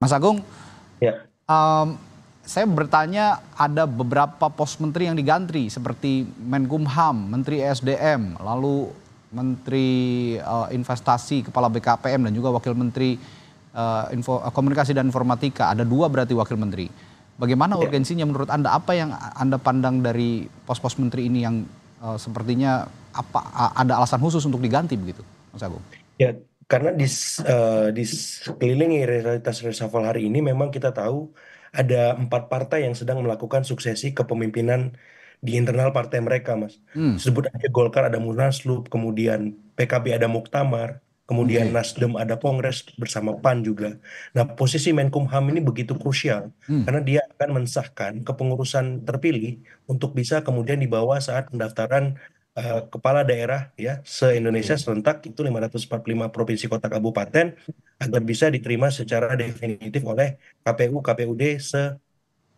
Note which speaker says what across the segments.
Speaker 1: Mas Agung,
Speaker 2: Ya,
Speaker 1: em, saya bertanya ada beberapa pos menteri yang diganti seperti Menkumham, Menteri ESDM, lalu Menteri Investasi, Kepala BKPM dan juga Wakil Menteri Komunikasi dan Informatika. Ada dua berarti wakil menteri. Bagaimana
Speaker 2: ya,
Speaker 1: urgensinya menurut Anda? Apa yang Anda pandang dari pos-pos menteri ini yang sepertinya ada alasan khusus untuk diganti begitu, Mas Agung?
Speaker 2: ya. Karena di sekeliling realitas reshuffle hari ini memang kita tahu ada 4 partai yang sedang melakukan suksesi kepemimpinan di internal partai mereka, Mas.
Speaker 1: Hmm,
Speaker 2: Sebut aja Golkar ada Munaslup, kemudian PKB ada Muktamar, kemudian
Speaker 1: oke.
Speaker 2: Nasdem ada Kongres bersama PAN juga. Nah, posisi Menkumham ini begitu krusial
Speaker 1: Hmm,
Speaker 2: karena dia akan mensahkan kepengurusan terpilih untuk bisa kemudian dibawa saat pendaftaran kepala daerah ya se-Indonesia
Speaker 1: oke.
Speaker 2: serentak itu 545 provinsi kota kabupaten agar bisa diterima secara definitif oleh KPU KPUD se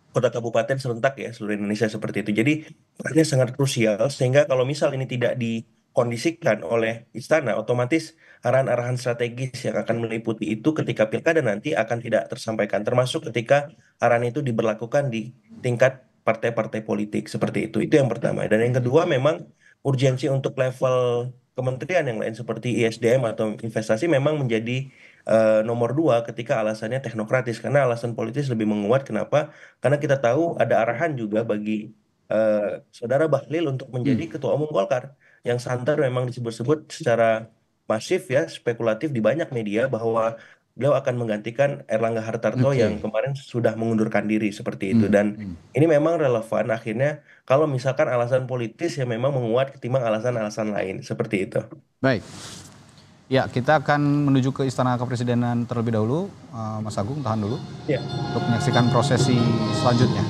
Speaker 2: kota kabupaten serentak ya seluruh Indonesia seperti itu. Jadi perannya sangat krusial sehingga kalau misal ini tidak dikondisikan oleh istana otomatis arahan-arahan strategis yang akan meliputi itu ketika pilkada nanti akan tidak tersampaikan termasuk ketika arahan itu diberlakukan di tingkat partai-partai politik seperti itu. Itu yang pertama. Dan yang kedua memang urgensi untuk level kementerian yang lain seperti ISDM atau investasi memang menjadi nomor dua ketika alasannya teknokratis karena alasan politis lebih menguat. Kenapa? Karena kita tahu ada arahan juga bagi eh, Saudara Bahlil untuk
Speaker 1: Hmm,
Speaker 2: menjadi Ketua Umum Golkar yang santer memang disebut-sebut secara masif ya spekulatif di banyak media bahwa beliau akan menggantikan Erlangga Hartarto yang
Speaker 1: oke.
Speaker 2: kemarin sudah mengundurkan diri seperti itu.
Speaker 1: Hmm,
Speaker 2: Dan
Speaker 1: hmm.
Speaker 2: ini memang relevan akhirnya kalau misalkan alasan politis yang memang menguat ketimbang alasan-alasan lain seperti itu.
Speaker 1: Baik. Ya, kita akan menuju ke Istana Kepresidenan terlebih dahulu. Mas Agung, tahan dulu
Speaker 2: Ya.
Speaker 1: untuk menyaksikan prosesi selanjutnya.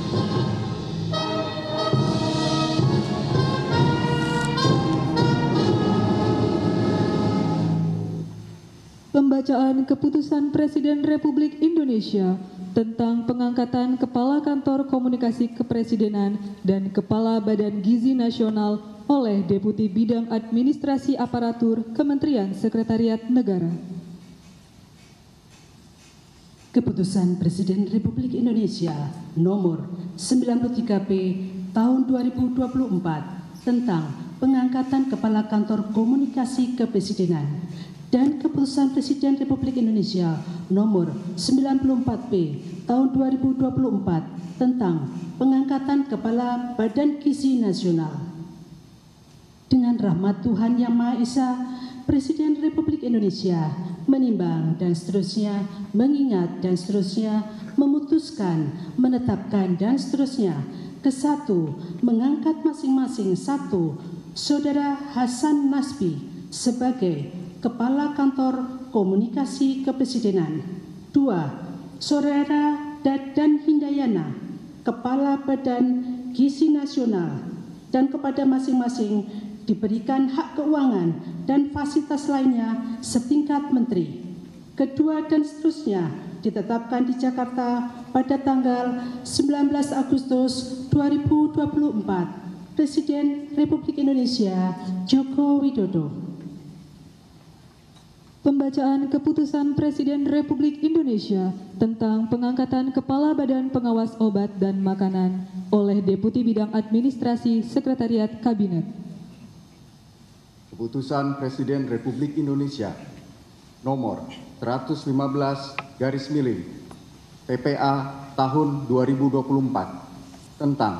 Speaker 3: Pembacaan Keputusan Presiden Republik Indonesia tentang pengangkatan Kepala Kantor Komunikasi Kepresidenan dan Kepala Badan Gizi Nasional oleh Deputi Bidang Administrasi Aparatur Kementerian Sekretariat Negara.
Speaker 4: Keputusan Presiden Republik Indonesia Nomor 93P Tahun 2024 tentang pengangkatan Kepala Kantor Komunikasi Kepresidenan dan Keputusan Presiden Republik Indonesia Nomor 94P Tahun 2024 tentang pengangkatan Kepala Badan Gizi Nasional. Dengan rahmat Tuhan Yang Maha Esa, Presiden Republik Indonesia menimbang dan seterusnya, mengingat dan seterusnya, memutuskan, menetapkan dan seterusnya. Kesatu, mengangkat masing-masing satu, Saudara Hasan Nasbi sebagai Kepala Kantor Komunikasi Kepresidenan. 2. Saudara Dadan Hindayana, Kepala Badan Gizi Nasional, dan kepada masing-masing diberikan hak keuangan dan fasilitas lainnya setingkat menteri. Kedua dan seterusnya ditetapkan di Jakarta pada tanggal 19 Agustus 2024. Presiden Republik Indonesia Joko Widodo.
Speaker 3: Pembacaan Keputusan Presiden Republik Indonesia tentang pengangkatan Kepala Badan Pengawas Obat dan Makanan oleh Deputi Bidang Administrasi Sekretariat Kabinet.
Speaker 5: Keputusan Presiden Republik Indonesia Nomor 115 garis miring PPA tahun 2024 tentang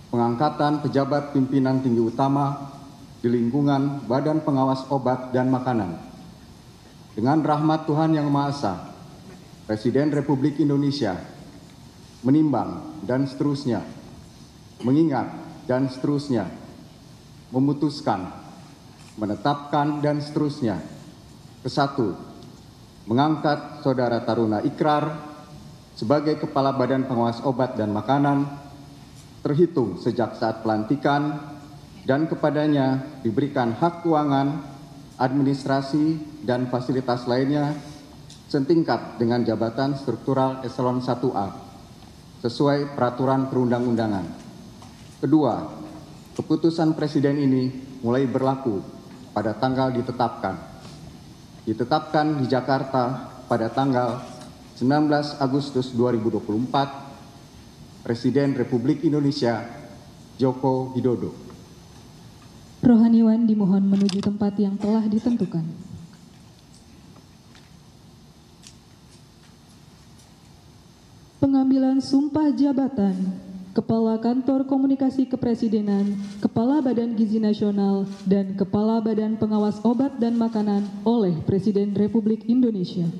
Speaker 5: pengangkatan pejabat pimpinan tinggi utama di lingkungan Badan Pengawas Obat dan Makanan. Dengan rahmat Tuhan Yang Maha Esa, Presiden Republik Indonesia menimbang dan seterusnya, mengingat dan seterusnya, memutuskan, menetapkan dan seterusnya. Kesatu, mengangkat Saudara Taruna Ikrar sebagai Kepala Badan Pengawas Obat dan Makanan terhitung sejak saat pelantikan dan kepadanya diberikan hak keuangan, administrasi, dan fasilitas lainnya setingkat dengan jabatan struktural eselon 1A sesuai peraturan perundang-undangan. Kedua, keputusan Presiden ini mulai berlaku pada tanggal ditetapkan di Jakarta pada tanggal 19 Agustus 2024, Presiden Republik Indonesia Joko Widodo.
Speaker 3: Rohaniwan dimohon menuju tempat yang telah ditentukan. Pengambilan sumpah jabatan Kepala Kantor Komunikasi Kepresidenan, Kepala Badan Gizi Nasional, dan Kepala Badan Pengawas Obat dan Makanan oleh Presiden Republik Indonesia.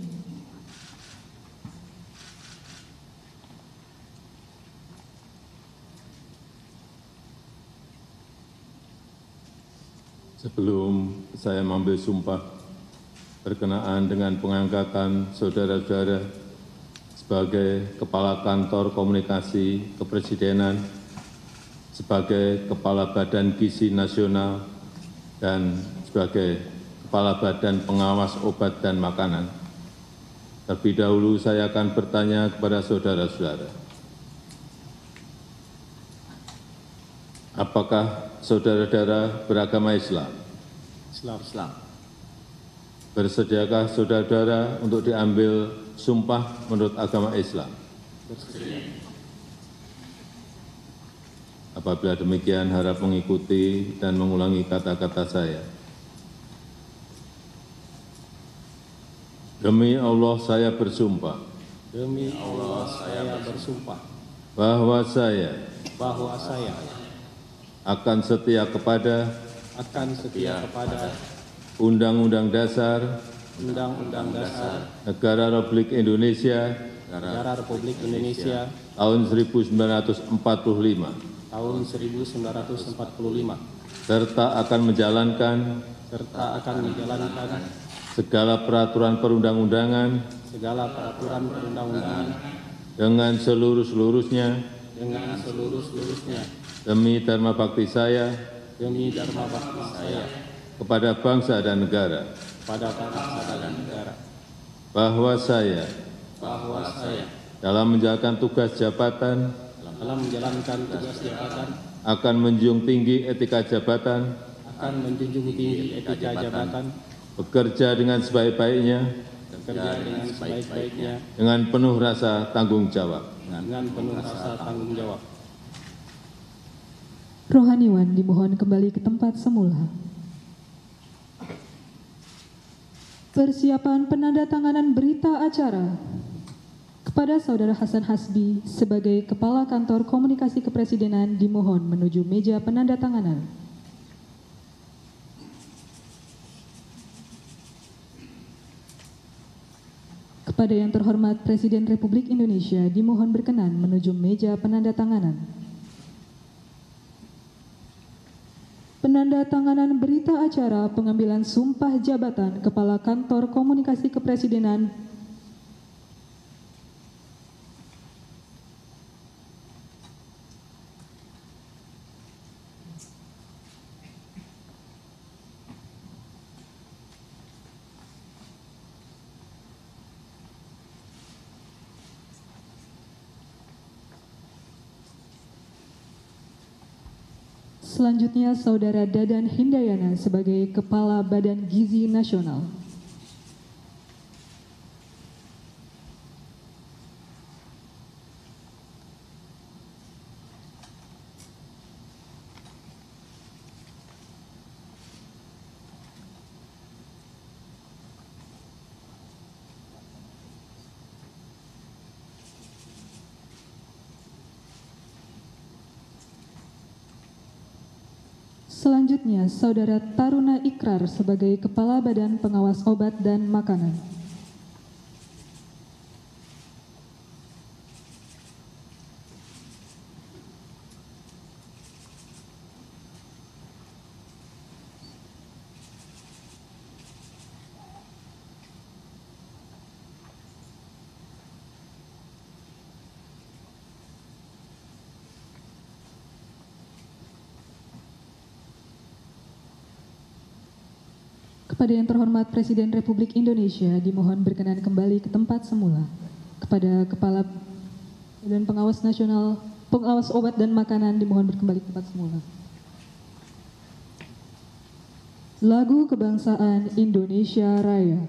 Speaker 6: Sebelum saya mengambil sumpah berkenaan dengan pengangkatan saudara-saudara sebagai Kepala Kantor Komunikasi Kepresidenan, sebagai Kepala Badan Gizi Nasional, dan sebagai Kepala Badan Pengawas Obat dan Makanan. Terlebih dahulu saya akan bertanya kepada saudara-saudara, apakah saudara-saudara beragama Islam?
Speaker 7: Islam.
Speaker 6: Bersediakah saudara-saudara untuk diambil sumpah menurut agama Islam?
Speaker 7: Bersedia.
Speaker 6: Apabila demikian, harap mengikuti dan mengulangi kata-kata saya. Demi Allah saya bersumpah.
Speaker 7: Demi Allah saya bersumpah
Speaker 6: Bahwa saya akan setia kepada Undang-Undang Dasar Negara Republik Indonesia tahun 1945 serta akan menjalankan segala peraturan perundang-undangan dengan seluruh-seluruhnya demi dharma bakti saya kepada bangsa dan negara, bahwa saya dalam menjalankan tugas jabatan akan menjunjung tinggi etika jabatan, bekerja dengan sebaik-baiknya, dengan penuh rasa tanggung jawab.
Speaker 3: Rohaniwan dimohon kembali ke tempat semula. Persiapan penandatanganan berita acara kepada Saudara Hasan Hasbi sebagai Kepala Kantor Komunikasi Kepresidenan dimohon menuju meja penandatanganan. Kepada yang terhormat Presiden Republik Indonesia dimohon berkenan menuju meja penandatanganan. Penandatanganan berita acara pengambilan sumpah jabatan Kepala Kantor Komunikasi Kepresidenan Selanjutnya, Saudara Dadan Hindayana sebagai Kepala Badan Gizi Nasional. Selanjutnya, Saudara Taruna Ikrar sebagai Kepala Badan Pengawas Obat dan Makanan. Kepada yang terhormat Presiden Republik Indonesia dimohon berkenan kembali ke tempat semula. Kepada Kepala Badan Pengawas Nasional, Pengawas Obat dan Makanan dimohon berkembali ke tempat semula. Lagu Kebangsaan Indonesia Raya.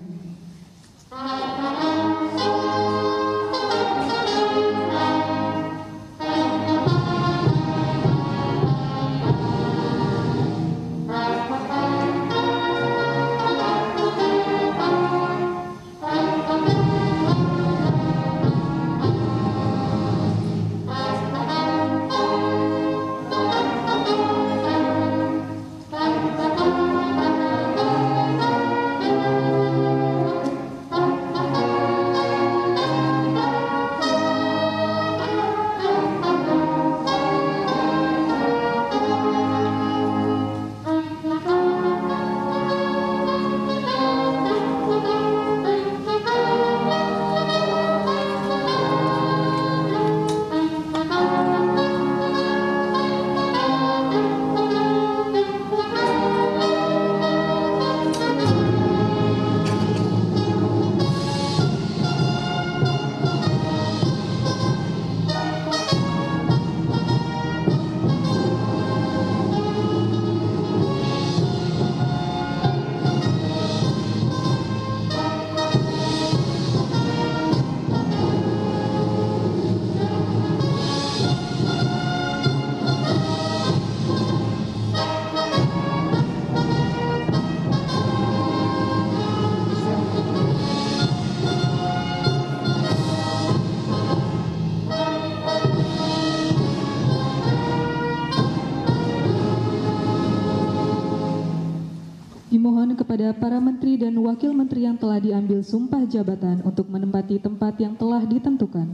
Speaker 3: kepada para menteri dan wakil menteri yang telah diambil sumpah jabatan untuk menempati tempat yang telah ditentukan.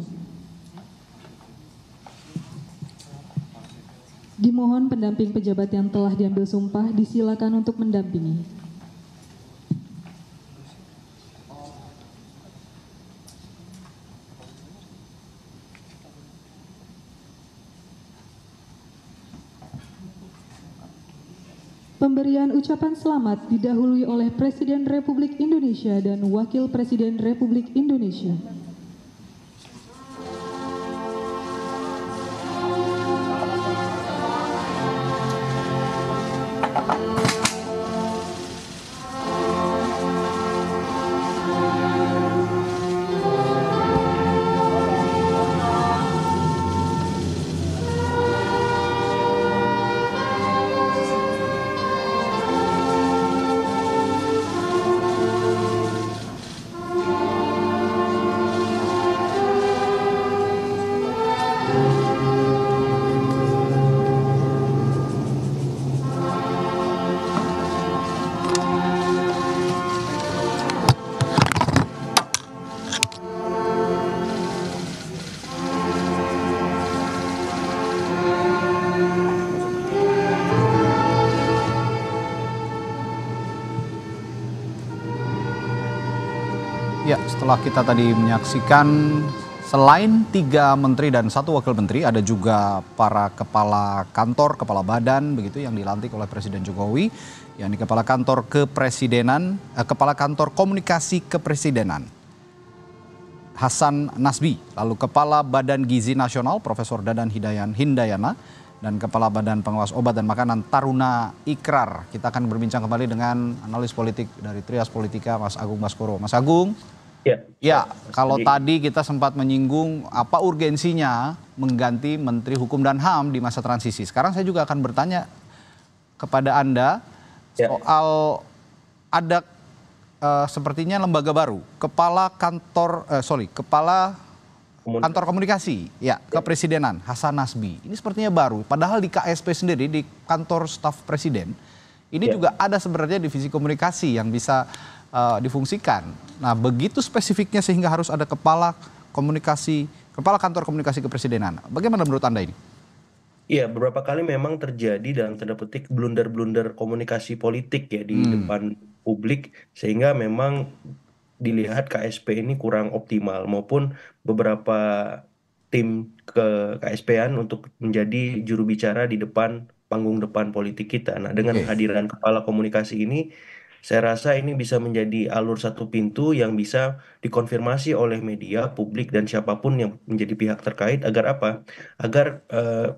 Speaker 3: Dimohon pendamping pejabat yang telah diambil sumpah disilakan untuk mendampingi. Pemberian ucapan selamat didahului oleh Presiden Republik Indonesia dan Wakil Presiden Republik Indonesia.
Speaker 1: Ya, setelah kita tadi menyaksikan selain 3 menteri dan 1 wakil menteri, ada juga para kepala kantor, kepala badan begitu yang dilantik oleh Presiden Jokowi, yakni kepala kantor kepresidenan, kepala kantor komunikasi kepresidenan Hasan Nasbi, lalu kepala Badan Gizi Nasional Profesor Dadan Hindayana, dan kepala Badan Pengawas Obat dan Makanan Taruna Ikrar. Kita akan berbincang kembali dengan analis politik dari Trias Politika, Mas Agung Baskoro. Mas Agung. Ya, kalau tadi kita sempat menyinggung apa urgensinya mengganti Menteri Hukum dan HAM di masa transisi. Sekarang saya juga akan bertanya kepada Anda soal ada sepertinya lembaga baru, kepala kantor komunikasi kepresidenan Hasan Nasbi. Ini sepertinya baru, padahal di KSP sendiri, di kantor staf presiden, ini juga ada sebenarnya divisi komunikasi yang bisa difungsikan. Nah, begitu spesifiknya sehingga harus ada kepala kantor komunikasi kepresidenan. Bagaimana menurut Anda ini?
Speaker 2: Iya, beberapa kali memang terjadi dalam tanda petik blunder-blunder komunikasi politik ya di depan publik, sehingga memang dilihat KSP ini kurang optimal, maupun beberapa tim ke KSP-an untuk menjadi juru bicara di depan panggung depan politik kita. Nah, dengan kehadiran kepala komunikasi ini, saya rasa ini bisa menjadi alur satu pintu yang bisa dikonfirmasi oleh media, publik, dan siapapun yang menjadi pihak terkait agar apa? Agar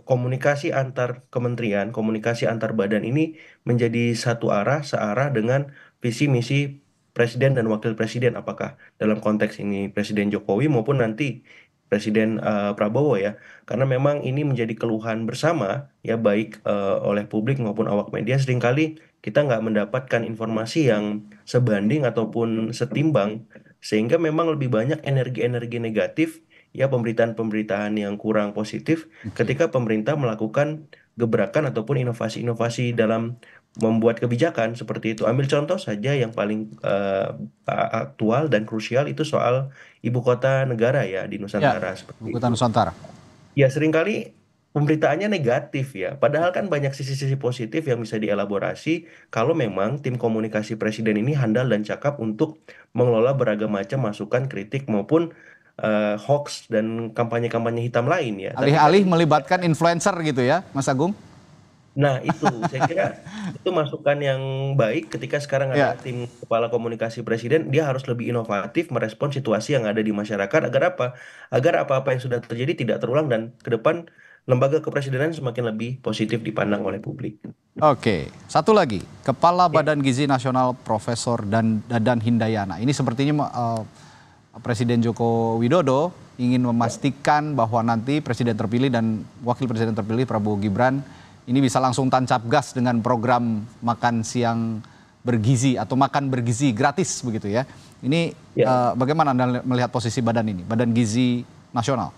Speaker 2: komunikasi antar kementerian, komunikasi antar badan ini menjadi satu arah, searah dengan visi misi Presiden dan Wakil Presiden, apakah dalam konteks ini Presiden Jokowi maupun nanti Presiden Prabowo ya, karena memang ini menjadi keluhan bersama ya, baik oleh publik maupun awak media. Seringkali kita nggak mendapatkan informasi yang sebanding ataupun setimbang, sehingga memang lebih banyak energi-energi negatif ya, pemberitaan-pemberitaan yang kurang positif ketika pemerintah melakukan gebrakan ataupun inovasi-inovasi dalam membuat kebijakan seperti itu. Ambil contoh saja yang paling aktual dan krusial, itu soal ibu kota negara ya di Nusantara.
Speaker 1: Ibu kota Nusantara.
Speaker 2: Ya, seringkali pemberitaannya negatif ya. Padahal kan banyak sisi-sisi positif yang bisa dielaborasi kalau memang tim komunikasi presiden ini handal dan cakap untuk mengelola beragam macam masukan, kritik maupun hoax dan kampanye-kampanye hitam lain ya.
Speaker 1: Alih-alih melibatkan influencer gitu ya, Mas Agung?
Speaker 2: Nah itu, saya kira itu masukan yang baik ketika sekarang ada tim kepala komunikasi presiden, dia harus lebih inovatif merespon situasi yang ada di masyarakat agar apa? Agar apa-apa yang sudah terjadi tidak terulang dan ke depan lembaga kepresidenan semakin lebih positif dipandang oleh publik.
Speaker 1: Oke, satu lagi, Kepala Badan Gizi Nasional Profesor Dadan Hindayana. Ini sepertinya Presiden Joko Widodo ingin memastikan bahwa nanti Presiden terpilih dan Wakil Presiden terpilih Prabowo Gibran ini bisa langsung tancap gas dengan program makan siang bergizi atau makan bergizi gratis begitu ya. Ini bagaimana Anda melihat posisi badan ini, Badan Gizi Nasional?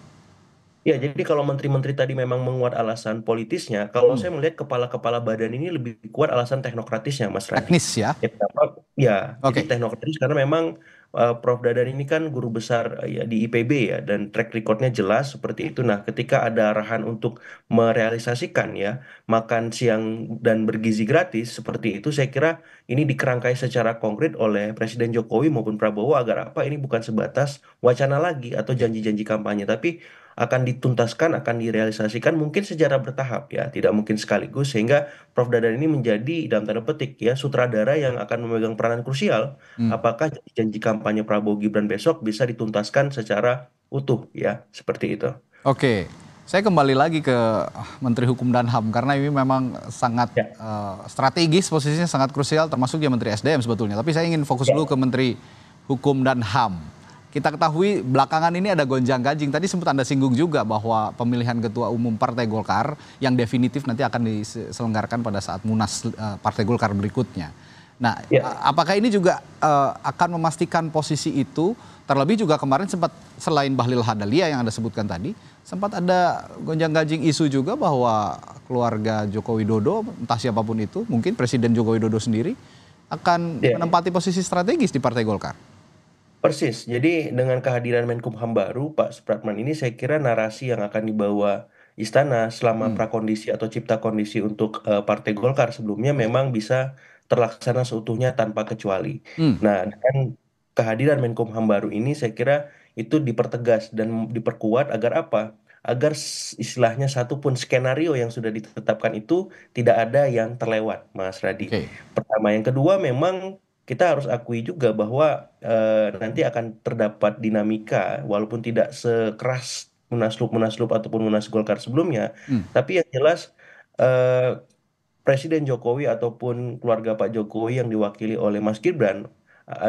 Speaker 2: Ya, jadi kalau menteri-menteri tadi memang menguat alasan politisnya, kalau
Speaker 1: Hmm.
Speaker 2: saya melihat kepala-kepala badan ini lebih kuat alasan teknokratisnya, Mas Radit.
Speaker 1: Teknis ya.
Speaker 2: Ya, kenapa? Ya, jadi
Speaker 1: Oke.
Speaker 2: teknokratis karena memang Prof. Dadan ini kan guru besar ya di IPB ya, dan track recordnya jelas seperti itu. Nah, ketika ada arahan untuk merealisasikan ya makan siang dan bergizi gratis seperti itu, saya kira ini dikerangkai secara konkret oleh Presiden Jokowi maupun Prabowo agar apa ini bukan sebatas wacana lagi atau
Speaker 1: Oke.
Speaker 2: janji-janji kampanye, tapi akan dituntaskan, akan direalisasikan mungkin secara bertahap ya, tidak mungkin sekaligus sehingga Prof. Dadan ini menjadi dalam tanda petik ya sutradara yang akan memegang peranan krusial.
Speaker 1: Hmm.
Speaker 2: Apakah janji kampanye Prabowo Gibran besok bisa dituntaskan secara utuh ya, seperti itu.
Speaker 1: Oke. Saya kembali lagi ke Menteri Hukum dan HAM karena ini memang sangat
Speaker 2: Ya,
Speaker 1: strategis, posisinya sangat krusial, termasuk dia Menteri SDM sebetulnya. Tapi saya ingin fokus dulu
Speaker 2: ya,
Speaker 1: ke Menteri Hukum dan HAM. Kita ketahui belakangan ini ada gonjang-ganjing. Tadi sempat Anda singgung juga bahwa pemilihan Ketua Umum Partai Golkar yang definitif nanti akan diselenggarakan pada saat Munas Partai Golkar berikutnya. Nah,
Speaker 2: ya.
Speaker 1: apakah ini juga akan memastikan posisi itu? Terlebih juga kemarin sempat selain Bahlil Lahadalia yang Anda sebutkan tadi, sempat ada gonjang-ganjing isu juga bahwa keluarga Joko Widodo, entah siapapun itu, mungkin Presiden Joko Widodo sendiri akan
Speaker 2: Ya.
Speaker 1: menempati posisi strategis di Partai Golkar.
Speaker 2: Persis. Jadi dengan kehadiran Menkumham baru Pak Supratman ini saya kira narasi yang akan dibawa istana selama
Speaker 1: Hmm.
Speaker 2: prakondisi atau cipta kondisi untuk Partai Golkar sebelumnya
Speaker 1: Oke.
Speaker 2: memang bisa terlaksana seutuhnya tanpa kecuali.
Speaker 1: Hmm.
Speaker 2: Nah, dengan kehadiran Menkumham baru ini saya kira itu dipertegas dan diperkuat agar apa? Agar istilahnya satupun skenario yang sudah ditetapkan itu tidak ada yang terlewat, Mas Radi.
Speaker 1: Oke.
Speaker 2: Pertama, yang kedua memang kita harus akui juga bahwa nanti akan terdapat dinamika walaupun tidak sekeras munaslup ataupun Munas Golkar sebelumnya,
Speaker 1: Hmm.
Speaker 2: tapi yang jelas eh, Presiden Jokowi ataupun keluarga Pak Jokowi yang diwakili oleh Mas Gibran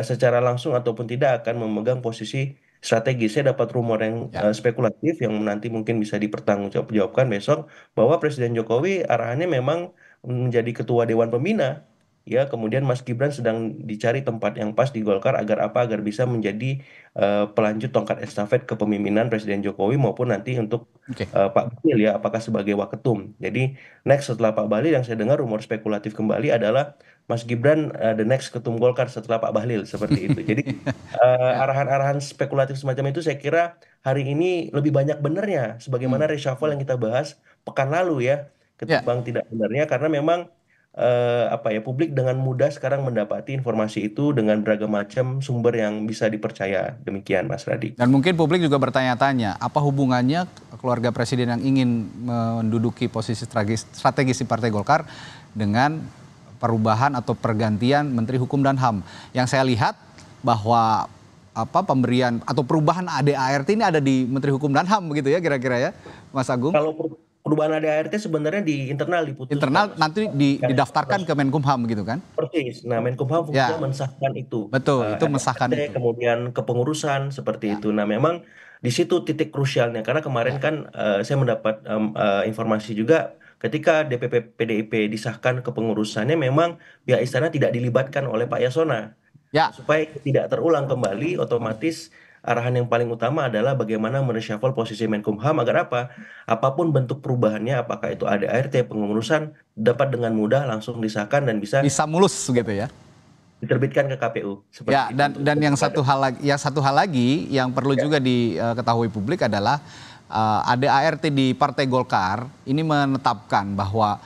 Speaker 2: secara langsung ataupun tidak akan memegang posisi strategis. Saya dapat rumor yang
Speaker 1: Ya.
Speaker 2: spekulatif yang nanti mungkin bisa dipertanggungjawabkan besok bahwa Presiden Jokowi arahannya memang menjadi ketua Dewan Pembina. Ya, kemudian Mas Gibran sedang dicari tempat yang pas di Golkar agar apa? Agar bisa menjadi pelanjut tongkat estafet kepemimpinan Presiden Jokowi maupun nanti untuk
Speaker 1: Oke.
Speaker 2: Pak Bahlil ya, apakah sebagai waketum. Jadi next setelah Pak Bahlil yang saya dengar rumor spekulatif kembali adalah Mas Gibran the next ketum Golkar setelah Pak Bahlil seperti itu. Jadi
Speaker 1: Ya.
Speaker 2: arahan-arahan spekulatif semacam itu saya kira hari ini lebih banyak benernya
Speaker 1: Hmm.
Speaker 2: sebagaimana reshuffle yang kita bahas pekan lalu ya
Speaker 1: Ya.
Speaker 2: ketimbang tidak benarnya karena memang apa ya publik dengan mudah sekarang mendapati informasi itu dengan beragam macam sumber yang bisa dipercaya. Demikian Mas Radi.
Speaker 1: Dan mungkin publik juga bertanya-tanya, apa hubungannya keluarga presiden yang ingin menduduki posisi strategis di Partai Golkar dengan perubahan atau pergantian Menteri Hukum dan HAM. Yang saya lihat bahwa pemberian atau perubahan ADART ini ada di Menteri Hukum dan HAM begitu ya kira-kira ya, Mas Agung.
Speaker 2: Kalau perubahan ADART sebenarnya di internal diputuskan,
Speaker 1: Internal
Speaker 2: Mas.
Speaker 1: nanti
Speaker 2: Yang
Speaker 1: didaftarkan ke Menkumham gitu kan?
Speaker 2: persis. Nah, Menkumham fungsinya
Speaker 1: Ya,
Speaker 2: mensahkan itu.
Speaker 1: betul, itu mensahkan
Speaker 2: ADART,
Speaker 1: itu.
Speaker 2: kemudian kepengurusan seperti
Speaker 1: Ya,
Speaker 2: itu. Nah, memang di situ titik krusialnya karena kemarin
Speaker 1: ya,
Speaker 2: kan saya mendapat informasi juga ketika DPP PDIP disahkan kepengurusannya memang pihak istana tidak dilibatkan oleh Pak Yasona.
Speaker 1: ya.
Speaker 2: Supaya tidak terulang kembali, otomatis arahan yang paling utama adalah bagaimana mereshuffle posisi Menkumham agar apa? Apapun bentuk perubahannya, apakah itu ADART, pengurusan, dapat dengan mudah langsung disahkan dan bisa
Speaker 1: Bisa mulus gitu ya.
Speaker 2: diterbitkan ke KPU. Seperti
Speaker 1: Ya,
Speaker 2: itu.
Speaker 1: dan yang satu hal lagi yang perlu
Speaker 2: Ya,
Speaker 1: juga diketahui publik adalah ADART di Partai Golkar ini menetapkan bahwa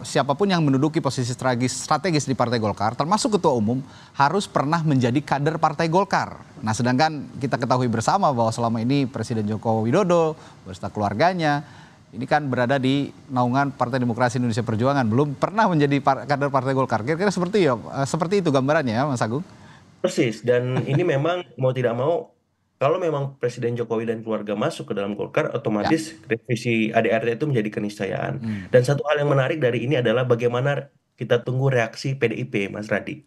Speaker 1: siapapun yang menduduki posisi strategis di Partai Golkar, termasuk ketua umum, harus pernah menjadi kader Partai Golkar. Nah, sedangkan kita ketahui bersama bahwa selama ini Presiden Joko Widodo beserta keluarganya ini kan berada di naungan Partai Demokrasi Indonesia Perjuangan, belum pernah menjadi kader Partai Golkar. Kira-kira seperti itu gambarannya ya, Mas Agung?
Speaker 2: persis. Dan ini memang mau tidak mau, kalau memang Presiden Jokowi dan keluarga masuk ke dalam Golkar,
Speaker 1: Ya.
Speaker 2: otomatis revisi ADART itu menjadi keniscayaan.
Speaker 1: Hmm.
Speaker 2: Dan satu hal yang menarik dari ini adalah bagaimana kita tunggu reaksi PDIP, Mas Radi.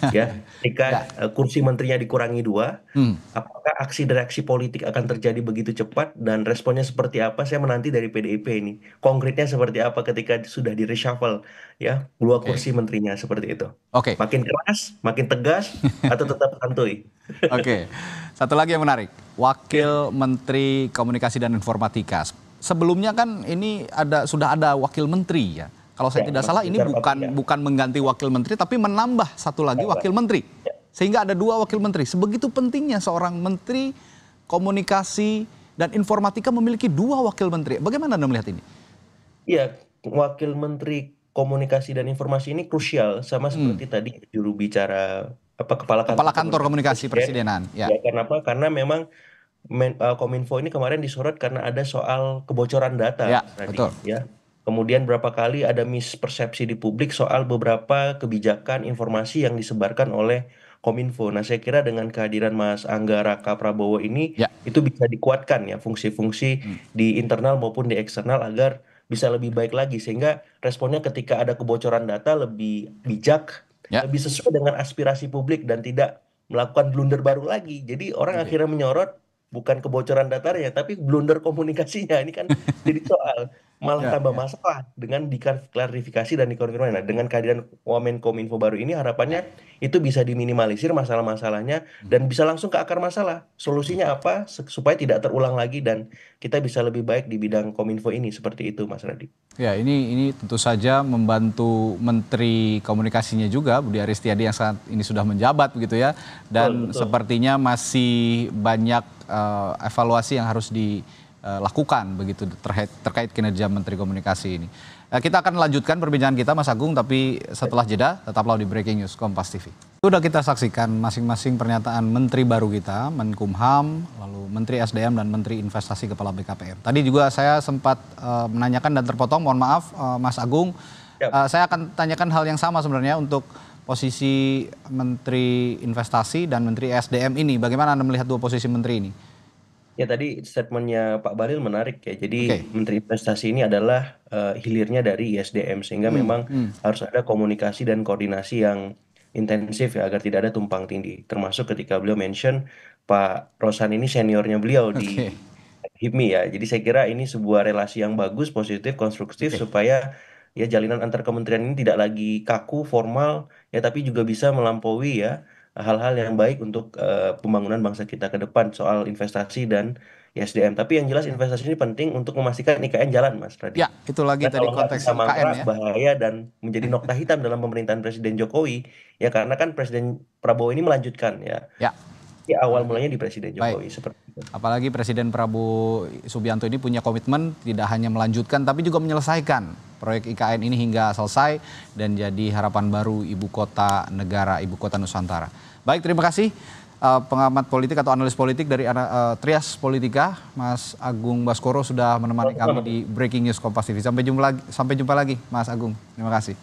Speaker 2: Ya,
Speaker 1: Ya.
Speaker 2: ketika kursi menterinya dikurangi 2,
Speaker 1: Hmm.
Speaker 2: apakah aksi dan reaksi politik akan terjadi begitu cepat dan responnya seperti apa? Saya menanti dari PDIP ini. Konkretnya seperti apa ketika sudah di reshuffle ya, 2
Speaker 1: Oke.
Speaker 2: kursi menterinya seperti itu.
Speaker 1: Oke.
Speaker 2: Makin keras, makin tegas, atau tetap santuy?
Speaker 1: Oke. Satu lagi yang menarik, Wakil Menteri Komunikasi dan Informatika. Sebelumnya kan ini sudah ada Wakil Menteri ya. Kalau saya tidak salah ini bukan mengganti Wakil Menteri tapi menambah satu lagi Wakil Menteri. Sehingga ada 2 Wakil Menteri. Sebegitu pentingnya seorang Menteri Komunikasi dan Informatika memiliki 2 Wakil Menteri. Bagaimana Anda melihat ini?
Speaker 2: Iya, Wakil Menteri Komunikasi dan Informasi ini krusial, sama seperti tadi juru bicara Kepala
Speaker 1: Kantor Komunikasi Presidenan.
Speaker 2: Ya, kenapa? Karena memang Kominfo ini kemarin disorot karena ada soal kebocoran data.
Speaker 1: Ya,
Speaker 2: tadi,
Speaker 1: betul.
Speaker 2: Ya. Kemudian berapa kali ada mispersepsi di publik soal beberapa kebijakan informasi yang disebarkan oleh Kominfo. Nah, saya kira dengan kehadiran Mas Angga Raka Prabowo ini, itu bisa dikuatkan ya fungsi-fungsi di internal maupun di eksternal agar bisa lebih baik lagi. Sehingga responnya ketika ada kebocoran data lebih bijak, lebih sesuai dengan aspirasi publik dan tidak melakukan blunder baru lagi. Jadi orang akhirnya menyorot bukan kebocoran datanya, tapi blunder komunikasinya. Ini kan jadi soal malah tambah masalah dengan diklarifikasi dan dikonfirmasi. Nah, dengan kehadiran Wamenkominfo baru ini harapannya itu bisa diminimalisir masalah-masalahnya dan bisa langsung ke akar masalah. Solusinya apa supaya tidak terulang lagi dan kita bisa lebih baik di bidang Kominfo ini, seperti itu Mas Radit.
Speaker 1: Ya, ini tentu saja membantu Menteri Komunikasinya juga Budi Aristiadi yang saat ini sudah menjabat begitu ya. Dan sepertinya masih banyak evaluasi yang harus dilakukan begitu terkait kinerja Menteri Komunikasi ini. Kita akan lanjutkan perbincangan kita Mas Agung, tapi setelah jeda tetaplah di Breaking News Kompas TV. Sudah kita saksikan masing-masing pernyataan Menteri baru kita, Menkumham, lalu Menteri SDM dan Menteri Investasi Kepala BKPM. Tadi juga saya sempat menanyakan dan terpotong, mohon maaf Mas Agung. Saya akan tanyakan hal yang sama sebenarnya untuk posisi Menteri Investasi dan Menteri SDM ini. Bagaimana Anda melihat 2 posisi menteri ini?
Speaker 2: Ya, tadi statementnya Pak Bahlil menarik ya. Jadi Menteri Investasi ini adalah hilirnya dari ISDM, sehingga memang harus ada komunikasi dan koordinasi yang intensif ya agar tidak ada tumpang tindih. Termasuk ketika beliau mention Pak Rosan ini seniornya beliau di HIPMI ya. Jadi saya kira ini sebuah relasi yang bagus, positif, konstruktif supaya ya jalinan antar kementerian ini tidak lagi kaku, formal ya, tapi juga bisa melampaui ya hal-hal yang baik untuk pembangunan bangsa kita ke depan soal investasi dan SDM. Tapi yang jelas investasi ini penting untuk memastikan IKN jalan, Mas Radit.
Speaker 1: Ya, itu lagi tadi konteks IKN ya.
Speaker 2: Bahaya dan menjadi nokta hitam dalam pemerintahan Presiden Jokowi. Ya, karena kan Presiden Prabowo ini melanjutkan ya. Ya, awal mulanya di Presiden Jokowi seperti itu.
Speaker 1: Apalagi Presiden Prabowo Subianto ini punya komitmen tidak hanya melanjutkan tapi juga menyelesaikan proyek IKN ini hingga selesai dan jadi harapan baru ibu kota negara, ibu kota Nusantara. Baik, terima kasih pengamat politik atau analis politik dari Trias Politika, Mas Agung Baskoro sudah menemani kami di Breaking News Kompas TV. Sampai jumpa lagi Mas Agung. Terima kasih.